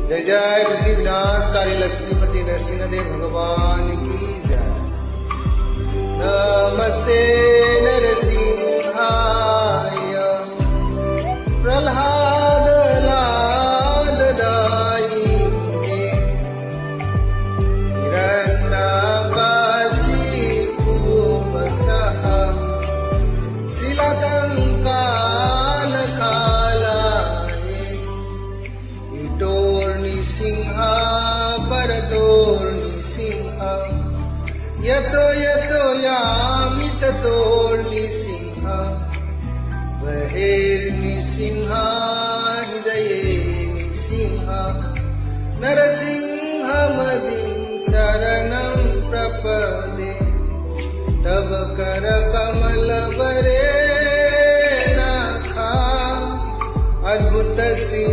जय जय विघ्न विनाशकारी लक्ष्मीपति नरसिंहदेव भगवान की जय। नमस्ते नरसिंहाय प्रह्लाद लाददायिने हिरण्यकशिपुवशः श्रीलङ्कानकालाये इटोर्निसिंह परतोर्निसिंह यतो यतो यामि ततोर्निसिंह बहिर्निसिंह हृदये निसिंह नरसिंहमदिं शरणं प्रपदे तव करकमलवरे नखा अद्भुत श्री